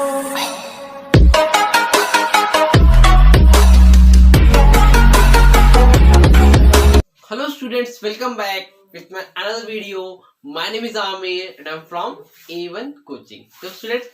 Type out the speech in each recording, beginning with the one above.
Hello students, welcome back with my another video. My name is Amir and I'm from A1 Coaching. तो students,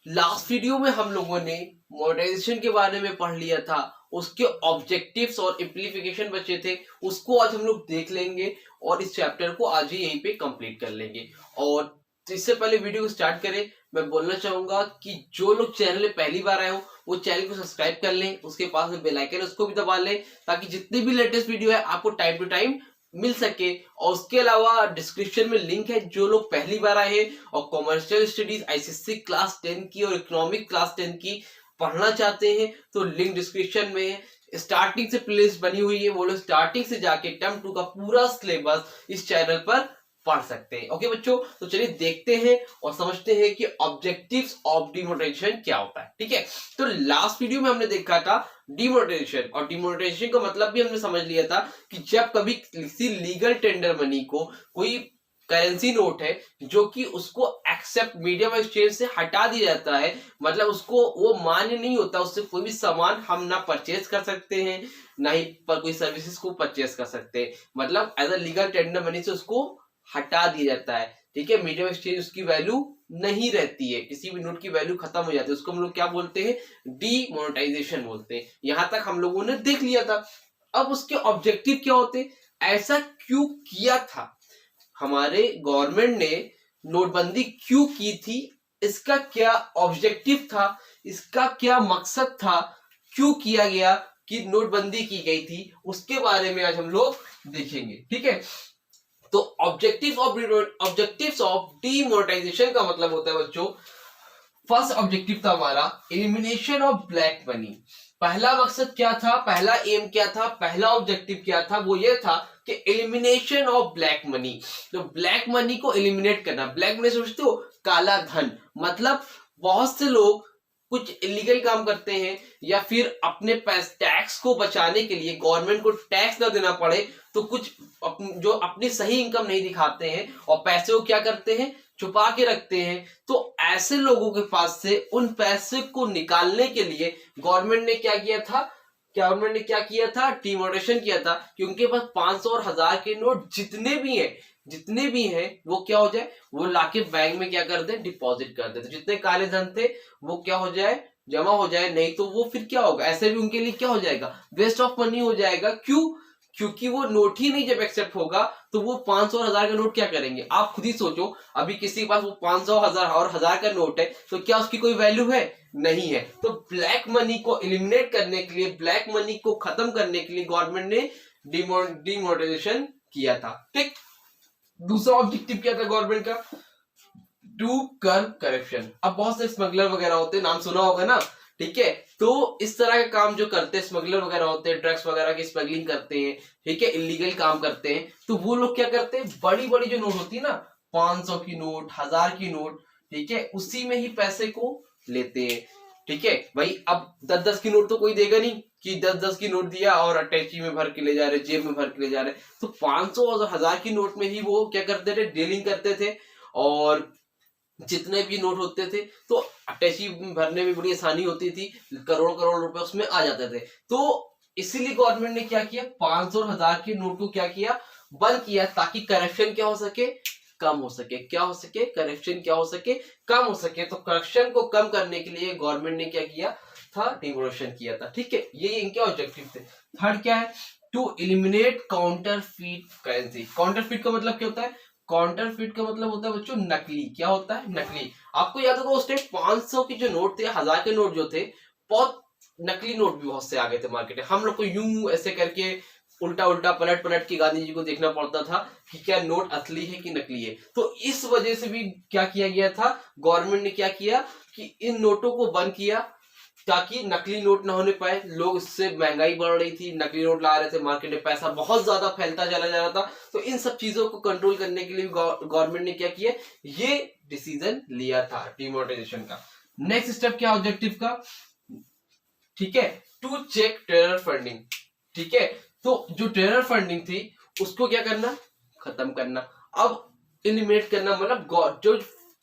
last video में हम लोगों ने monetization के बारे में पढ़ लिया था, उसके ऑब्जेक्टिव्स और इम्प्लीफिकेशन बचे थे, उसको आज हम लोग देख लेंगे और इस चैप्टर को आज ही यहीं पे कंप्लीट कर लेंगे। और इससे पहले वीडियो को स्टार्ट करें, मैं बोलना चाहूंगा कि जो लोग चैनल में पहली बार आए हो वो चैनल को सब्सक्राइब कर लें, उसके पास में बेल आइकन उसको भी दबा लें ताकि जितनी भी लेटेस्ट वीडियो है आपको टाइम टू टाइम मिल सके। और उसके अलावा डिस्क्रिप्शन में लिंक है, जो लोग पहली बार आए हैं और कॉमर्शियल स्टडीज आईसीएसई क्लास 10 की और इकोनॉमिक क्लास 10 की पढ़ना चाहते हैं तो लिंक डिस्क्रिप्शन में है। स्टार्टिंग से प्लेलिस्ट बनी हुई है, वो लोग स्टार्टिंग से जाके टर्म 2 का पूरा सिलेबस इस चैनल पर पढ़ सकते हैं। ओके बच्चों, तो चलिए देखते हैं और समझते हैं कि ऑब्जेक्टिव्स ऑफ डिमोनेटाइजेशन क्या होता है। ठीक है, तो लास्ट वीडियो में हमने देखा था डिमोनेटाइजेशन, और डिमोनेटाइजेशन का मतलब भी हमने समझ लिया था कि जब कभी किसी लीगल टेंडर मनी को कोई करेंसी नोट है जो कि उसको एक्सेप्ट मीडियम एक्सचेंज से हटा दिया जाता है, मतलब उसको वो मान्य नहीं होता, उससे कोई भी सामान हम ना परचेज कर सकते हैं ना ही पर कोई सर्विसेज को परचेज कर सकते हैं, मतलब as a legal tender money से उसको हटा दिया जाता है। ठीक है, मीडियम एक्सचेंज उसकी वैल्यू नहीं रहती है, किसी भी नोट की वैल्यू खत्म हो जाती है, उसको हम लोग क्या बोलते हैं, डीमोनेटाइजेशन बोलते हैं। यहां तक हम लोगों ने देख लिया था। अब उसके ऑब्जेक्टिव क्या होते हैं, ऐसा क्यों किया था, हमारे गवर्नमेंट ने नोटबंदी क्यों की थी, इसका क्या ऑब्जेक्टिव था, इसका क्या मकसद था, क्यों किया गया कि नोटबंदी की गई थी, उसके बारे में आज हम लोग देखेंगे। ठीक है, तो ऑब्जेक्टिव्स ऑफ डीमोनेटाइजेशन का मतलब होता है बच्चों, फर्स्ट ऑब्जेक्टिव था हमारा एलिमिनेशन ऑफ ब्लैक मनी। पहला मकसद क्या था, पहला एम क्या था, पहला ऑब्जेक्टिव क्या था, वो ये था कि एलिमिनेशन ऑफ ब्लैक मनी। तो ब्लैक मनी को एलिमिनेट करना। ब्लैक मनी समझते हो, काला धन, मतलब बहुत से लोग कुछ इलीगल काम करते हैं या फिर अपने टैक्स को बचाने के लिए, गवर्नमेंट को टैक्स ना देना पड़े तो कुछ जो अपनी सही इनकम नहीं दिखाते हैं और पैसे को क्या करते हैं, छुपा के रखते हैं। तो ऐसे लोगों के पास से उन पैसे को निकालने के लिए गवर्नमेंट ने क्या किया था, डिमोनेटाइजेशन किया था कि उनके पास 500 और 1000 के नोट जितने भी हैं वो क्या हो जाए, वो लाके बैंक में क्या कर दे, डिपॉजिट कर दे। तो जितने काले धन थे वो क्या हो जाए, जमा हो जाए, नहीं तो वो फिर क्या होगा, ऐसे भी उनके लिए क्या हो जाएगा, वेस्ट ऑफ मनी हो जाएगा। क्यों, क्योंकि वो नोट ही नहीं जब एक्सेप्ट होगा तो वो 500 और 1000 का नोट क्या करेंगे। आप खुद ही सोचो, अभी किसी के पास वो 500, 1000 और 1000 का नोट है तो क्या उसकी कोई वैल्यू है, नहीं है। तो ब्लैक मनी को एलिमिनेट करने के लिए, ब्लैक मनी को खत्म करने के लिए गवर्नमेंट ने डिमोनेटाइजेशन किया था। ठीक, दूसरा ऑब्जेक्टिव क्या था गवर्नमेंट का, टू कर्ब करप्शन। अब बहुत से स्मगलर वगैरह होते हैं, नाम सुना होगा ना। ठीक है, तो इस तरह का काम जो करते हैं, स्मगलर वगैरह होते हैं, ड्रग्स वगैरह की स्मगलिंग करते हैं, ठीक है, इलीगल काम करते हैं, तो वो लोग क्या करते हैं, बड़ी बड़ी जो नोट होती है ना, 500 की नोट, 1000 की नोट, ठीक है, उसी में ही पैसे को लेते हैं। ठीक है भाई, अब 10-10 की नोट तो कोई देगा नहीं कि 10-10 की नोट दिया और अटैची में भर के ले जा रहे, जेब में भर के ले जा रहे। तो 500 और 1000 की नोट में ही वो क्या करते थे, डीलिंग करते थे, और जितने भी नोट होते थे तो अटैची भरने में बड़ी आसानी होती थी, करोड़ करोड़ रुपए उसमें आ जाते थे। तो इसीलिए गवर्नमेंट ने क्या किया, 500 और 1000 के नोट को क्या किया, बंद किया, ताकि करप्शन क्या हो सके, कम हो सके। क्या हो सके, करप्शन क्या हो सके, कम हो सके। तो करप्शन को कम करने के लिए गवर्नमेंट ने क्या किया था, डिमोनेटाइजेशन किया था। ठीक है, ये इनके ऑब्जेक्टिव थे। थर्ड क्या है, to eliminate counterfeit currency. Counterfeit का मतलब क्या होता है, काउंटरफीट का मतलब होता है बच्चों नकली। क्या होता है, नकली। आपको याद होगा उस टाइम 500 के जो नोट थे, 1000 के नोट जो थे, बहुत नकली नोट भी बहुत से आ गए थे मार्केट में। हम लोग को यूं ऐसे करके उल्टा उल्टा पलट पलट के गांधी जी को देखना पड़ता था कि क्या नोट असली है कि नकली है। तो इस वजह से भी क्या किया गया था, गवर्नमेंट ने क्या किया कि इन नोटों को बंद किया ताकि नकली नोट ना होने पाए। लोग, इससे महंगाई बढ़ रही थी, नकली नोट ला रहे थे मार्केट में, पैसा बहुत ज्यादा फैलता चला जा रहा था। तो इन सब चीजों को कंट्रोल करने के लिए गवर्नमेंट ने क्या किया, ये डिसीजन लिया था डिमोनेटाइजेशन का। नेक्स्ट स्टेप क्या ऑब्जेक्टिव का, ठीक है, टू चेक टेरर फंडिंग। ठीक है, तो जो टेरर फंडिंग थी उसको क्या करना, खत्म करना। अब एलिमिनेट करना, मतलब जो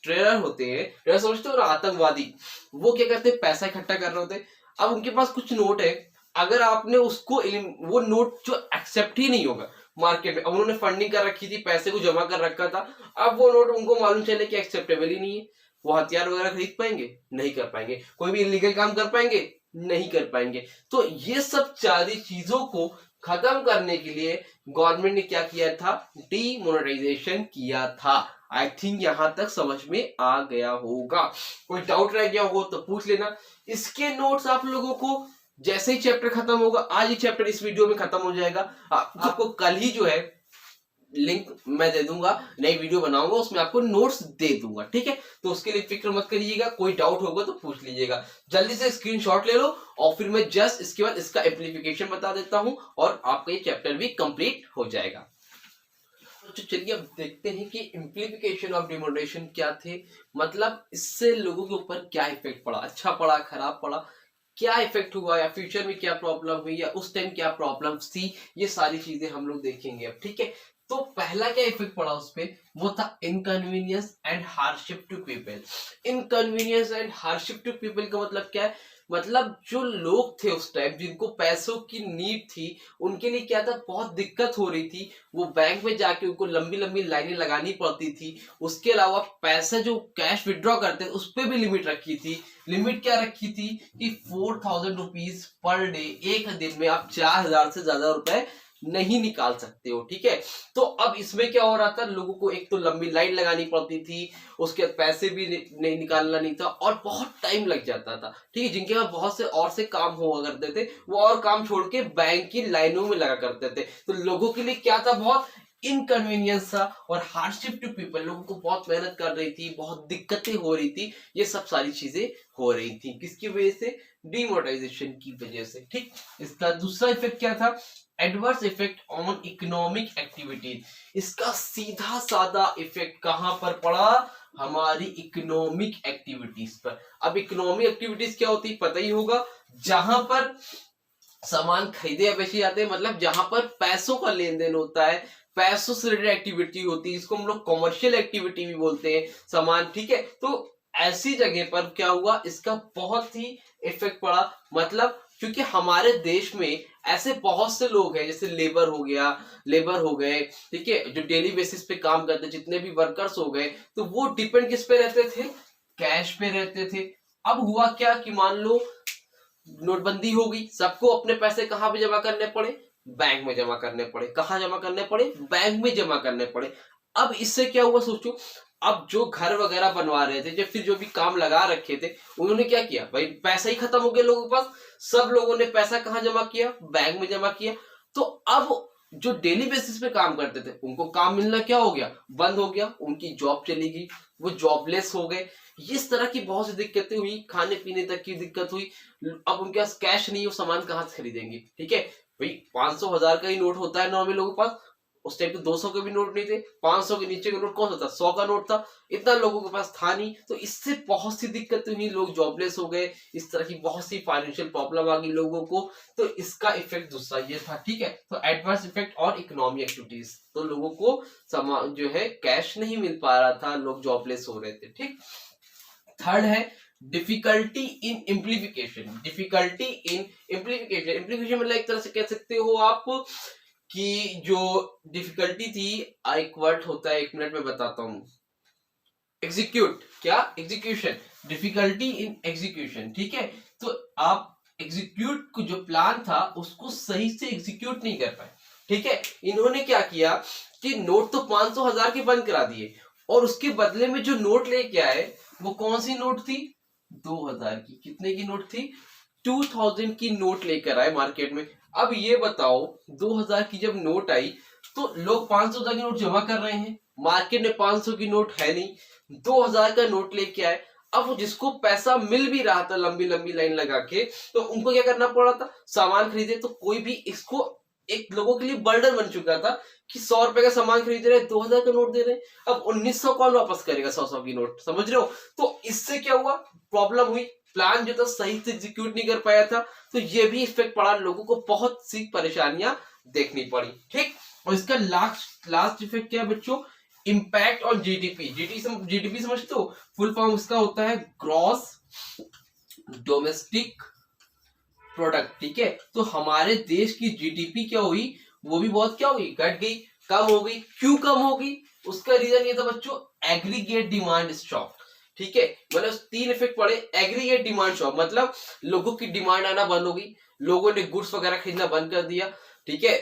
टेरर होते हैं, टेरर समझते हो ना, आतंकवादी, वो क्या करते हैं, पैसा इकट्ठा कर रहे होते हैं। अब उनके पास कुछ नोट है, अगर आपने उसको वो नोट जो एक्सेप्ट ही नहीं होगा मार्केट में, अब उन्होंने फंडिंग कर रखी थी, पैसे को जमा कर रखा था, अब वो नोट उनको मालूम चले कि एक्सेप्टेबल ही नहीं है, वो हथियार वगैरह खरीद पाएंगे, नहीं कर पाएंगे, कोई भी इलीगल काम कर पाएंगे, नहीं कर पाएंगे। तो ये सब सारी चीजों को खत्म करने के लिए गवर्नमेंट ने क्या किया था, डीमोनेटाइजेशन किया था। आई थिंक यहां तक समझ में आ गया होगा, कोई डाउट रह गया हो तो पूछ लेना। इसके नोट्स आप लोगों को जैसे ही चैप्टर खत्म होगा, आज ही चैप्टर इस वीडियो में खत्म हो जाएगा, आपको कल ही जो है लिंक मैं दे दूंगा, नई वीडियो बनाऊंगा उसमें आपको नोट्स दे दूंगा, ठीक है। तो उसके लिए फिक्र मत करिएगा, कोई डाउट होगा तो पूछ लीजिएगा, जल्दी से स्क्रीनशॉट ले लो और फिर मैं जस्ट इसके बाद इसका एप्लीकेशन बता देता हूं और आपका ये चैप्टर भी कंप्लीट हो जाएगा। तो चलिए अब देखते हैं कि इम्प्लीकेशन ऑफ डिमोनेटाइजेशन क्या थे, मतलब इससे लोगों के ऊपर क्या इफेक्ट पड़ा, अच्छा पड़ा, खराब पड़ा, क्या इफेक्ट हुआ, या फ्यूचर में क्या प्रॉब्लम हुई, या उस टाइम क्या प्रॉब्लम्स थी, ये सारी चीजें हम लोग देखेंगे अब, ठीक है। तो पहला क्या इफेक्ट पड़ा उस पे, वो था inconvenience and hardship to people. Inconvenience and hardship to people का मतलब क्या है, मतलब जो लोग थे उस टाइम जिनको पैसों की नीड थी, उनके लिए क्या था, बहुत दिक्कत हो रही थी, वो बैंक में जाके उनको लंबी लंबी लाइनें लगानी पड़ती थी। उसके अलावा पैसा जो कैश विड्रॉ करते उस पर भी लिमिट रखी थी। लिमिट क्या रखी थी कि 4000 रुपीज पर डे, एक दिन में आप 4000 से ज्यादा रुपए नहीं निकाल सकते हो, ठीक है। तो अब इसमें क्या हो रहा था, लोगों को एक तो लंबी लाइन लगानी पड़ती थी, उसके बाद पैसे भी नहीं निकालना नहीं था, और बहुत टाइम लग जाता था, ठीक है। जिनके पास बहुत से और से काम हुआ करते थे, वो और काम छोड़ के बैंक की लाइनों में लगा करते थे। तो लोगों के लिए क्या था, बहुत इनकन्वीनियंस था, और हार्डशिप टू पीपल, लोगों को बहुत मेहनत कर रही थी, बहुत दिक्कतें हो रही थी, ये सब सारी चीजें हो रही थी, किसकी वजह से, डिमोनेटाइजेशन की वजह से, ठीक। इसका दूसरा इफेक्ट क्या था, adverse effect on economic activities. इसका सीधा साधा इफेक्ट कहां पर पड़ा, हमारी इकोनॉमिक एक्टिविटीज पर। अब इकोनॉमिक एक्टिविटीज क्या होती है पता ही होगा, जहां पर सामान खरीदे या बेचे जाते हैं, मतलब जहां पर पैसों का लेन देन होता है, पैसों से रिलेटेड एक्टिविटी होती है, इसको हम लोग कॉमर्शियल एक्टिविटी भी बोलते हैं, सामान, ठीक है। तो ऐसी जगह पर क्या हुआ, इसका बहुत ही इफेक्ट पड़ा, मतलब क्योंकि हमारे देश में ऐसे बहुत से लोग हैं, जैसे लेबर हो गया, लेबर हो गए, ठीक है, जो डेली बेसिस पे काम करते, जितने भी वर्कर्स हो गए, तो वो डिपेंड किस पे रहते थे, कैश पे रहते थे। अब हुआ क्या कि मान लो नोटबंदी हो गई, सबको अपने पैसे कहां पे जमा करने पड़े, बैंक में जमा करने पड़े। कहां जमा करने पड़े, बैंक में जमा करने पड़े। अब इससे क्या हुआ सोचो, अब जो घर वगैरह बनवा रहे थे, जो फिर जो भी काम लगा रखे थे, उन्होंने क्या किया भाई, पैसा ही खत्म हो गया लोगों के पास, सब लोगों ने पैसा कहां जमा किया, बैंक में जमा किया। तो अब जो डेली बेसिस पे काम करते थे, उनको काम मिलना क्या हो गया, बंद हो गया, उनकी जॉब चली गई, वो जॉबलेस हो गए। इस तरह की बहुत सी दिक्कतें हुई, खाने पीने तक की दिक्कत हुई। अब उनके पास कैश नहीं, वो सामान कहां से खरीदेंगे, ठीक है भाई। 500 1000 का ही नोट होता है नॉर्मल लोगों के पास, उस टाइम तो 200 के भी नोट नहीं थे, 500 के नीचे का नोट कौन सा था, 100 का नोट था, इतना लोगों के पास था नहीं। तो इससे बहुत सी दिक्कतें हुई, लोग जॉबलेस हो गए, इस तरह की बहुत सी फाइनेंशियल प्रॉब्लम आ गई लोगों को। तो इसका इफेक्ट दूसरा ये था, ठीक है। तो एडवर्स इफेक्ट और इकोनॉमिक एक्टिविटीज, तो लोगों को सामान जो है कैश नहीं मिल पा रहा था, लोग जॉबलेस हो रहे थे, ठीक। थर्ड है डिफिकल्टी इन इम्प्लीफिकेशन। डिफिकल्टी इन इम्प्लीफिकेशन, इम्प्लीफिकेशन मतलब एक तरह से कह सकते हो आप कि जो डिफिकल्टी थी, एक वर्ड होता है, 1 मिनट में बताता हूं, एग्जीक्यूट, क्या, एग्जीक्यूशन, डिफिकल्टी इन एग्जीक्यूशन, ठीक है। तो आप एग्जीक्यूट को जो प्लान था उसको सही से एग्जीक्यूट नहीं कर पाए, ठीक है। इन्होंने क्या किया कि नोट तो 500 1000 के बंद करा दिए, और उसके बदले में जो नोट लेके आए वो कौन सी नोट थी, 2000 की। कितने की नोट थी, 2000 की नोट लेकर आए मार्केट में। अब ये बताओ 2000 की जब नोट आई, तो लोग 500 की नोट जमा कर रहे हैं, मार्केट में 500 की नोट है नहीं, 2000 का नोट लेके आए। अब वो जिसको पैसा मिल भी रहा था लंबी लंबी लाइन लगा के, तो उनको क्या करना पड़ा था, सामान खरीदे। तो कोई भी इसको एक लोगों के लिए बर्डन बन चुका था कि 100 रुपए का सामान खरीद रहे हैं, 2000 का नोट दे रहे हैं, अब 1900 कौन वापस करेगा 100 की नोट, समझ रहे हो। तो इससे क्या हुआ, प्रॉब्लम हुई, प्लान जो था सही से एग्जीक्यूट नहीं कर पाया था। तो ये भी इफेक्ट पड़ा, लोगों को बहुत सी परेशानियां देखनी पड़ी, ठीक। और इसका लास्ट इफेक्ट क्या है बच्चों, इम्पैक्ट ऑन जीडीपी। जीडीपी समझते हो, फुल फॉर्म उसका होता है ग्रॉस डोमेस्टिक प्रोडक्ट। ठीक है, तो हमारे देश की जीडीपी क्या हुई, वो भी बहुत क्या हुई, घट गई, कम हो गई। क्यों कम हो गई, उसका रीजन ये था बच्चों, एग्रीगेट डिमांड शॉक। ठीक है, मतलब 3 इफेक्ट पड़े। एग्रीगेट डिमांड शॉक मतलब लोगों की डिमांड आना बंद हो गई, लोगों ने गुड्स वगैरह खरीदना बंद कर दिया। ठीक है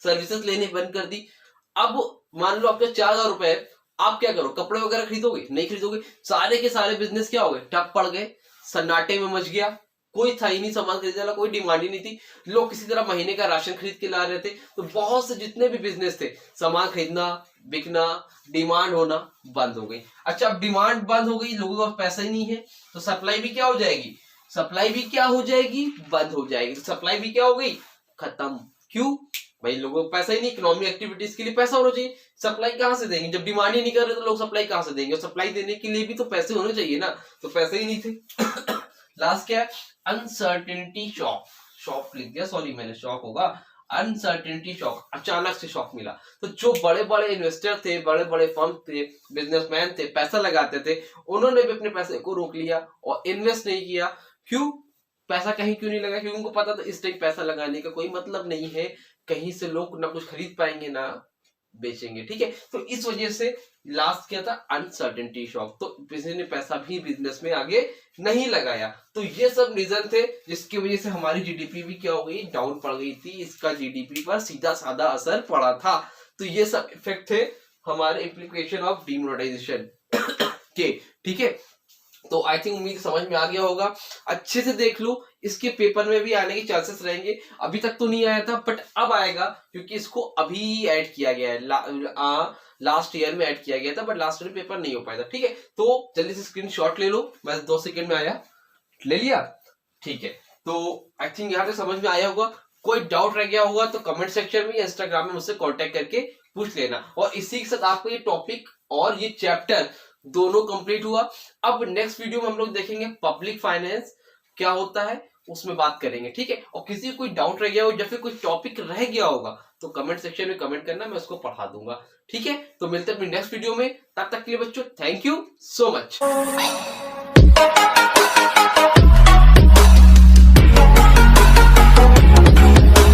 सर्विसेज लेने बंद कर दी। अब मान लो आपका 4,000 रुपए है, आप क्या करो, कपड़े वगैरह खरीदोगे, नहीं खरीदोगे। सारे के सारे बिजनेस क्या हो गए, ठप पड़ गए, सन्नाटे में मच गया, कोई था ही नहीं सामान खरीदने वाला, कोई डिमांड ही नहीं थी। लोग किसी तरह महीने का राशन खरीद के ला रहे थे। तो बहुत से जितने भी बिजनेस थे, सामान खरीदना, बिकना, डिमांड होना बंद हो गई। अच्छा, अब डिमांड बंद हो गई, लोगों के पास पैसा ही नहीं है, तो सप्लाई भी क्या हो जाएगी, सप्लाई भी क्या हो जाएगी, बंद हो जाएगी। तो सप्लाई भी क्या हो गई, खत्म। क्यों भाई, लोगों को पैसा ही नहीं, इकोनॉमिक एक्टिविटीज के लिए पैसा होना चाहिए। सप्लाई कहां से देंगे, जब डिमांड ही नहीं कर रहे तो लोग सप्लाई कहां से देंगे, सप्लाई देने के लिए भी तो पैसे होने चाहिए ना, तो पैसे ही नहीं थे। लास्ट क्या है, अनसर्टेनिटी शॉक। शॉक लिख दिया, सॉरी मैंने, शॉक होगा, अनसर्टेनिटी शॉक, अचानक से शॉक मिला। तो जो बड़े बड़े इन्वेस्टर थे, बड़े बड़े फर्म थे, बिजनेसमैन थे, पैसा लगाते थे, उन्होंने भी अपने पैसे को रोक लिया और इन्वेस्ट नहीं किया। क्यों, पैसा कहीं क्यों नहीं लगा, क्योंकि उनको पता था इस टाइम पैसा लगाने का कोई मतलब नहीं है, कहीं से लोग ना कुछ खरीद पाएंगे ना बेचेंगे। ठीक है, तो इस वजह से लास्ट क्या था, अनसर्टेनिटी शॉक। तो किसी ने पैसा भी बिजनेस में आगे नहीं लगाया। तो ये सब रीजन थे जिसकी वजह से हमारी जीडीपी भी क्या हो गई, डाउन पड़ गई थी, इसका जीडीपी पर सीधा साधा असर पड़ा था। तो ये सब इफेक्ट थे हमारे इम्प्लीकेशन ऑफ डीमोनेटाइजेशन के। ठीक है, तो आई थिंक उम्मीद समझ में आ गया होगा। अच्छे से देख लो, इसके पेपर में भी आने के चांसेस रहेंगे। अभी तक तो नहीं आया था, बट अब आएगा, क्योंकि इसको अभी ऐड किया गया है, लास्ट ईयर में ऐड किया गया था, बट लास्ट ईयर पेपर नहीं हो पाया था। ठीक है, तो जल्दी से स्क्रीनशॉट ले लो, बस 2 सेकंड में आया, ले लिया। ठीक है, तो आई थिंक यहाँ से समझ में आया होगा। कोई डाउट रह गया होगा तो कमेंट सेक्शन में या इंस्टाग्राम में मुझसे कांटेक्ट करके पूछ लेना। और इसी के साथ आपको ये टॉपिक और ये चैप्टर दोनों कंप्लीट हुआ। अब नेक्स्ट वीडियो में हम लोग देखेंगे पब्लिक फाइनेंस क्या होता है, उसमें बात करेंगे। ठीक है, और किसी को कोई डाउट रह गया हो या फिर कोई टॉपिक रह गया होगा तो कमेंट सेक्शन में कमेंट करना, मैं उसको पढ़ा दूंगा। ठीक है, तो मिलते हैं अपनी नेक्स्ट वीडियो में, तब तक के लिए बच्चों थैंक यू सो मच।